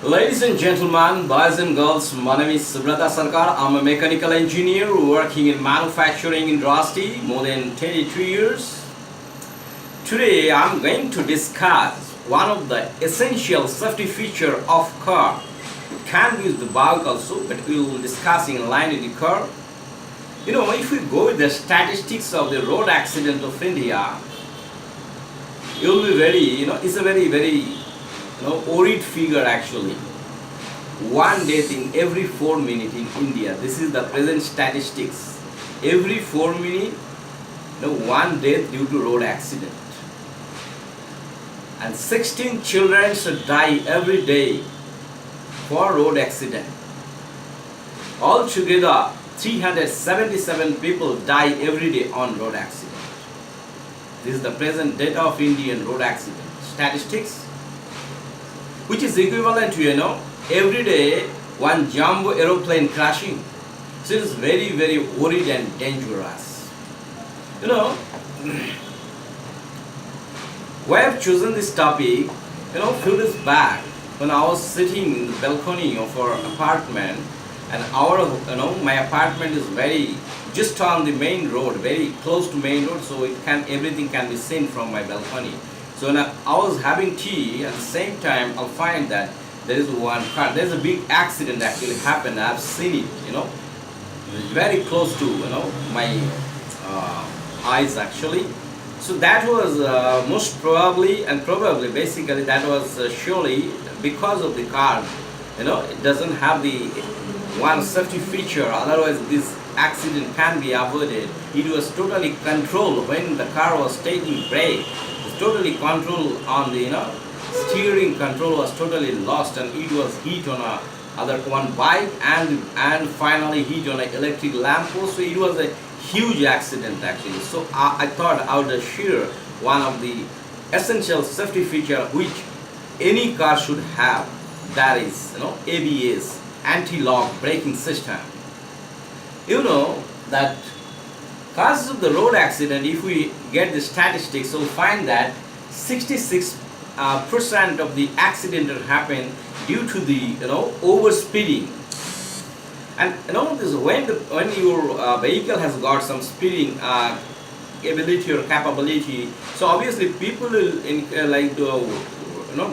Ladies and gentlemen, boys and girls, my name is Subrata Sarkar. I'm a mechanical engineer working in manufacturing industry more than 22 years. Today I'm going to discuss one of the essential safety feature of car. It can be the bike also, but we will discuss in line with the car. If we go with the statistics of the road accident of India, you'll be it's a very worried figure actually. One death in every 4 minutes in India. This is the present statistics. Every 4 minutes, one death due to road accident. And 16 children should die every day for road accident. Altogether, 377 people die every day on road accident. This is the present data of Indian road accident statistics, which is equivalent to, every day one jumbo aeroplane crashing. So it is very, very worried and dangerous. Why I have chosen this topic, few days back when I was sitting in the balcony of our apartment, and my apartment is very just on the main road, very close to main road, so everything can be seen from my balcony. So when I was having tea, at the same time I'll find that there is one car. There's a big accident actually happened. I've seen it, very close to my eyes actually. So that was most probably basically that was surely because of the car. It doesn't have the one safety feature. Otherwise, this accident can be avoided. It was totally controlled when the car was taking brake. Totally control on the steering control was totally lost, and it was hit on one bike and finally hit on an electric lamppost. So it was a huge accident actually. So I thought I would share one of the essential safety feature which any car should have, that is ABS, anti-lock braking system. That causes of the road accident, if we get the statistics, we'll find that 66% of the accident happen due to the overspeeding. And this when your vehicle has got some speeding ability or capability, so obviously people will like to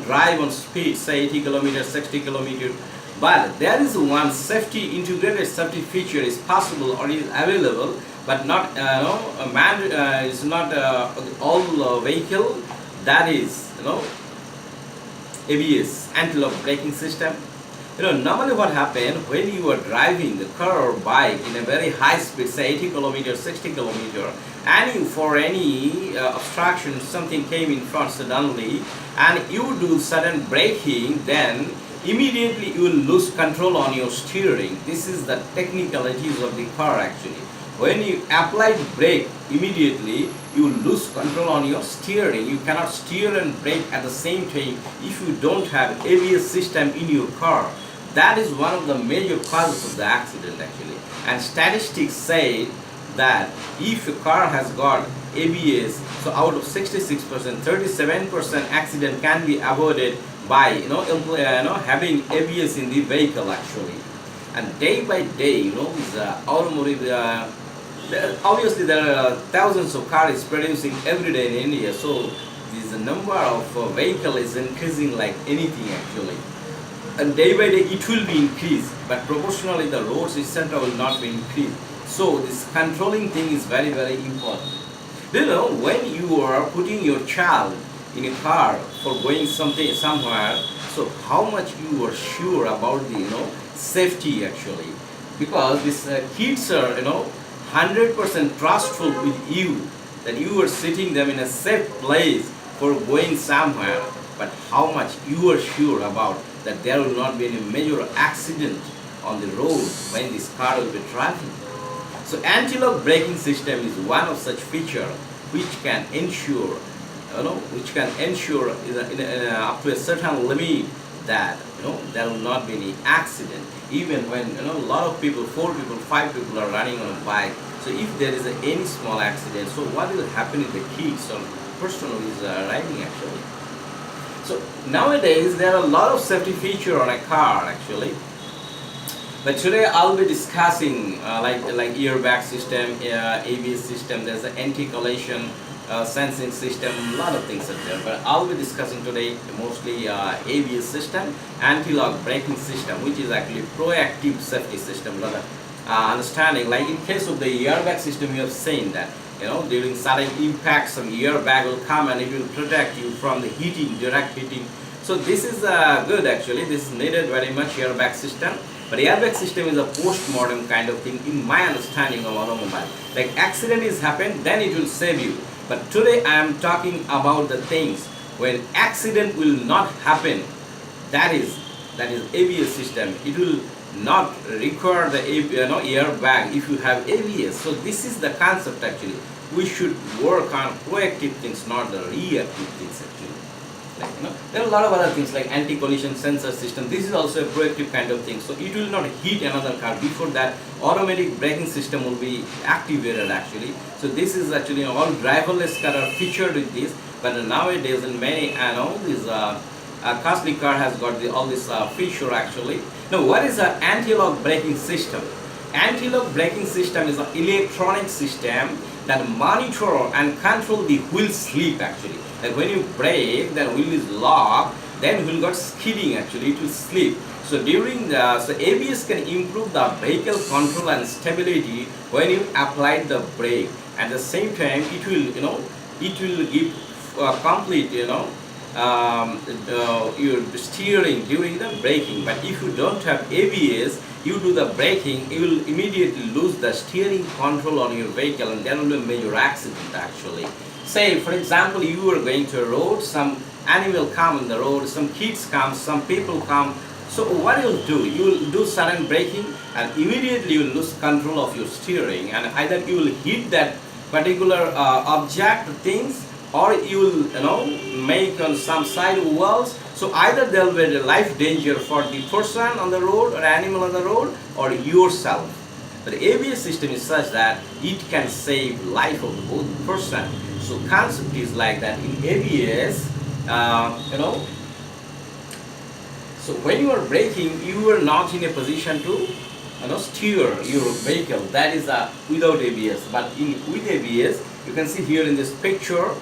drive on speed, say 80 kilometers, 60 kilometers. But there is one integrated safety feature is possible or is available, but not it's not all vehicle, that is ABS, anti-lock braking system. Normally what happens when you are driving the car or bike in a very high speed, say 80 kilometers, 60 kilometers, and for any obstruction, something came in front suddenly, and you do sudden braking, then immediately you will lose control on your steering. This is the technicalities of the car actually. When you apply brake, immediately you lose control on your steering. You cannot steer and brake at the same time if you don't have ABS system in your car. That is one of the major causes of the accident actually. And statistics say that if a car has got ABS, so out of 66%, 37% accident can be avoided by having ABS in the vehicle actually. And day by day, the automotive, obviously there are thousands of cars producing every day in India, so the number of vehicle is increasing like anything actually. And day by day it will be increased, but proportionally the roads etc. will not be increased. So this controlling thing is very, very important. When you are putting your child in a car for going somewhere, so how much you are sure about the safety actually, because these kids are 100% trustful with you, that you are sitting them in a safe place for going somewhere, but how much you are sure about that there will not be any major accident on the road when this car will be traveling. So anti-lock braking system is one of such feature which can ensure up to a certain limit that there will not be any accident, even when a lot of people, 4 people, 5 people are running on a bike. So if there is any small accident, so what will happen if the kids or person who is riding actually? So nowadays there are a lot of safety feature on a car actually. But today I'll be discussing like airbag system, ABS system. There's an anti-collision sensing system. A lot of things are there. But I'll be discussing today mostly ABS system, anti-lock braking system, which is actually proactive safety system. Lot of understanding. Like in case of the airbag system, you have seen that during sudden impact, some airbag will come and it will protect you from the heating, direct heating. So this is good actually. This is needed very much airbag system. But airbag system is a post-mortem kind of thing in my understanding of automobile. Like accident is happened, then it will save you. But today I am talking about the things when accident will not happen. That is ABS system. It will not require the airbag if you have ABS. So this is the concept actually. We should work on proactive things, not the reactive things actually. There are a lot of other things like anti-collision sensor system. This is also a proactive kind of thing. So it will not hit another car. Before that, automatic braking system will be activated actually. So this is actually all driverless car are featured with this. But nowadays in many, this costly car has got all this feature actually. Now what is an anti-lock braking system? Anti-lock braking system is an electronic system that monitor and control the wheel slip actually. Like when you brake, then wheel is locked, then wheel got skidding actually, it will slip. So during so ABS can improve the vehicle control and stability when you apply the brake. At the same time, it will give complete your steering during the braking. But if you don't have ABS, you do the braking, you will immediately lose the steering control on your vehicle, and there will be a major accident actually. Say for example, you are going to a road, some animal come on the road, some kids come, some people come. So what you will do? You will do sudden braking and immediately you will lose control of your steering, and either you will hit that particular object things, or you will make on some side walls. So either there will be a life danger for the person on the road or animal on the road or yourself. But the ABS system is such that it can save life of both person. So concept is like that in ABS, so when you are braking, you are not in a position to steer your vehicle. That is without ABS. But with ABS, you can see here in this picture,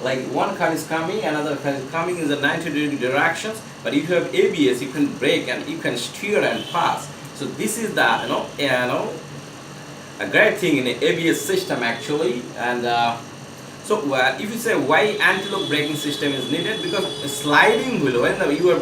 like one car is coming, another car is coming in the 90-degree directions. But if you have ABS, you can brake and you can steer and pass. So this is the a great thing in the ABS system actually. And so if you say why anti-lock braking system is needed, because a sliding wheel, when you are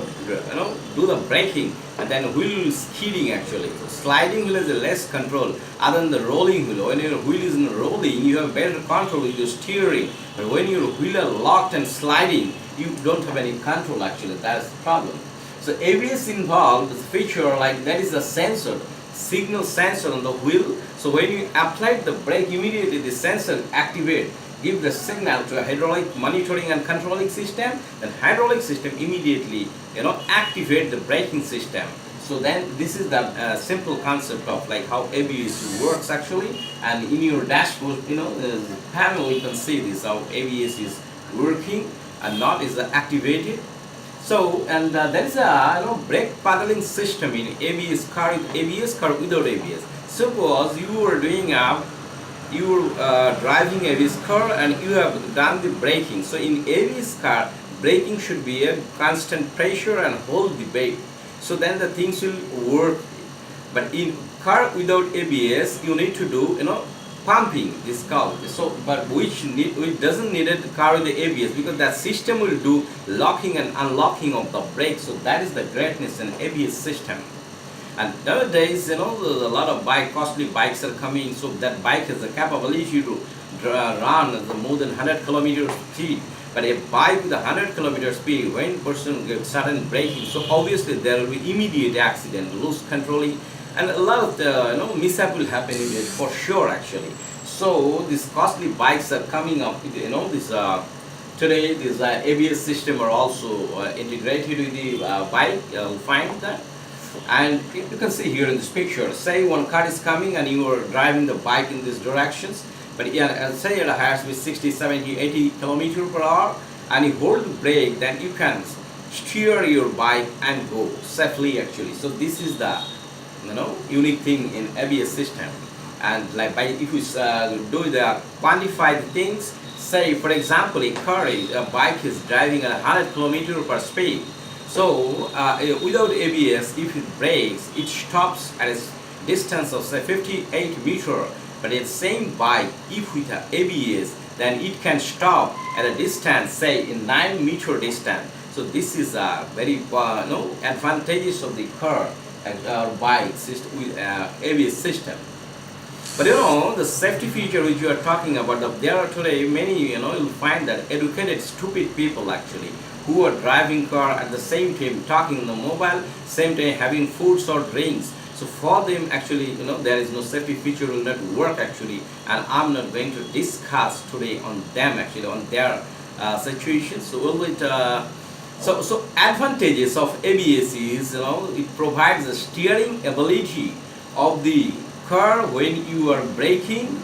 do the braking and then wheel is skidding actually. So sliding wheel is less control other than the rolling wheel. When your wheel is rolling, you have better control with your steering. But when your wheel are locked and sliding, you don't have any control actually. That's the problem. So ABS involved is feature like that is a sensor, signal sensor on the wheel. So when you apply the brake, immediately the sensor activate, give the signal to a hydraulic monitoring and controlling system. Then hydraulic system immediately activate the braking system. So then this is the simple concept of like how ABS works actually. And in your dashboard, the panel, you can see this how ABS is working and not is activated. So and there is a brake paddling system in ABS car with ABS, car without ABS. Suppose you are doing driving ABS car and you have done the braking. So in ABS car, braking should be a constant pressure and hold the brake. So then the things will work. But in car without ABS, you need to do pumping this car. So but which doesn't need a car with the ABS, because that system will do locking and unlocking of the brake. So that is the greatness in ABS system. And nowadays, a lot of costly bikes are coming, so that bike has the capability to run at more than 100 kilometers speed. But a bike with 100 kilometers speed, when person gets sudden braking, so obviously there will be immediate accident, loose controlling, and a lot of the mishap will happen in it for sure actually. So these costly bikes are coming up with today this ABS system are also integrated with the bike. You'll find that. And you can see here in this picture, say one car is coming and you are driving the bike in these directions, but say it has with 60, 70, 80 kilometers per hour, and you hold the brake, then you can steer your bike and go safely actually. So this is the unique thing in ABS system. And like by if you do the quantify the things, say for example a bike is driving at 100 kilometer per speed. So without ABS, if it brakes, it stops at a distance of say 58 meter. But in the same bike, if with ABS, then it can stop at a distance, say in 9 meter distance. So this is a very advantages of the car and bike system with ABS system. But the safety feature which you are talking about, there are today many, you'll find that educated stupid people actually who are driving car at the same time talking on the mobile, same time having foods or drinks. So for them actually, there is no safety feature will not work actually, and I'm not going to discuss today on them actually, on their situation. So will it, so advantages of ABS is, it provides the steering ability of the car when you are braking,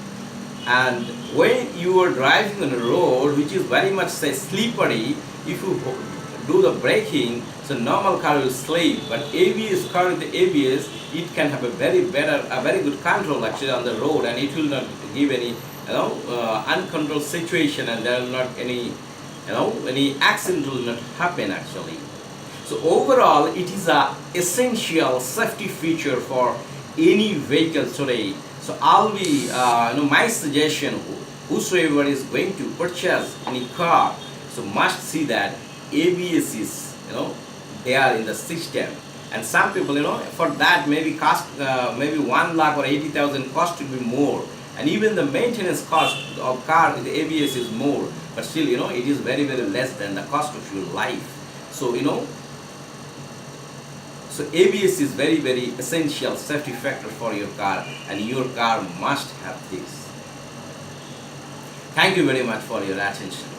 and when you are driving on a road which is very much say slippery, if you do the braking, so normal car will slip, but ABS car with the ABS, it can have a very good control actually on the road, and it will not give any uncontrolled situation, and there will not any any accident will not happen actually. So overall, it is a essential safety feature for any vehicle today. So I'll be my suggestion, whosoever is going to purchase any car, so must see that ABS is there in the system. And some people for that maybe cost maybe 1 lakh or 80,000 cost will be more, and even the maintenance cost of car with the ABS is more, but still it is very less than the cost of your life. So so ABS is very essential safety factor for your car, and your car must have this. Thank you very much for your attention.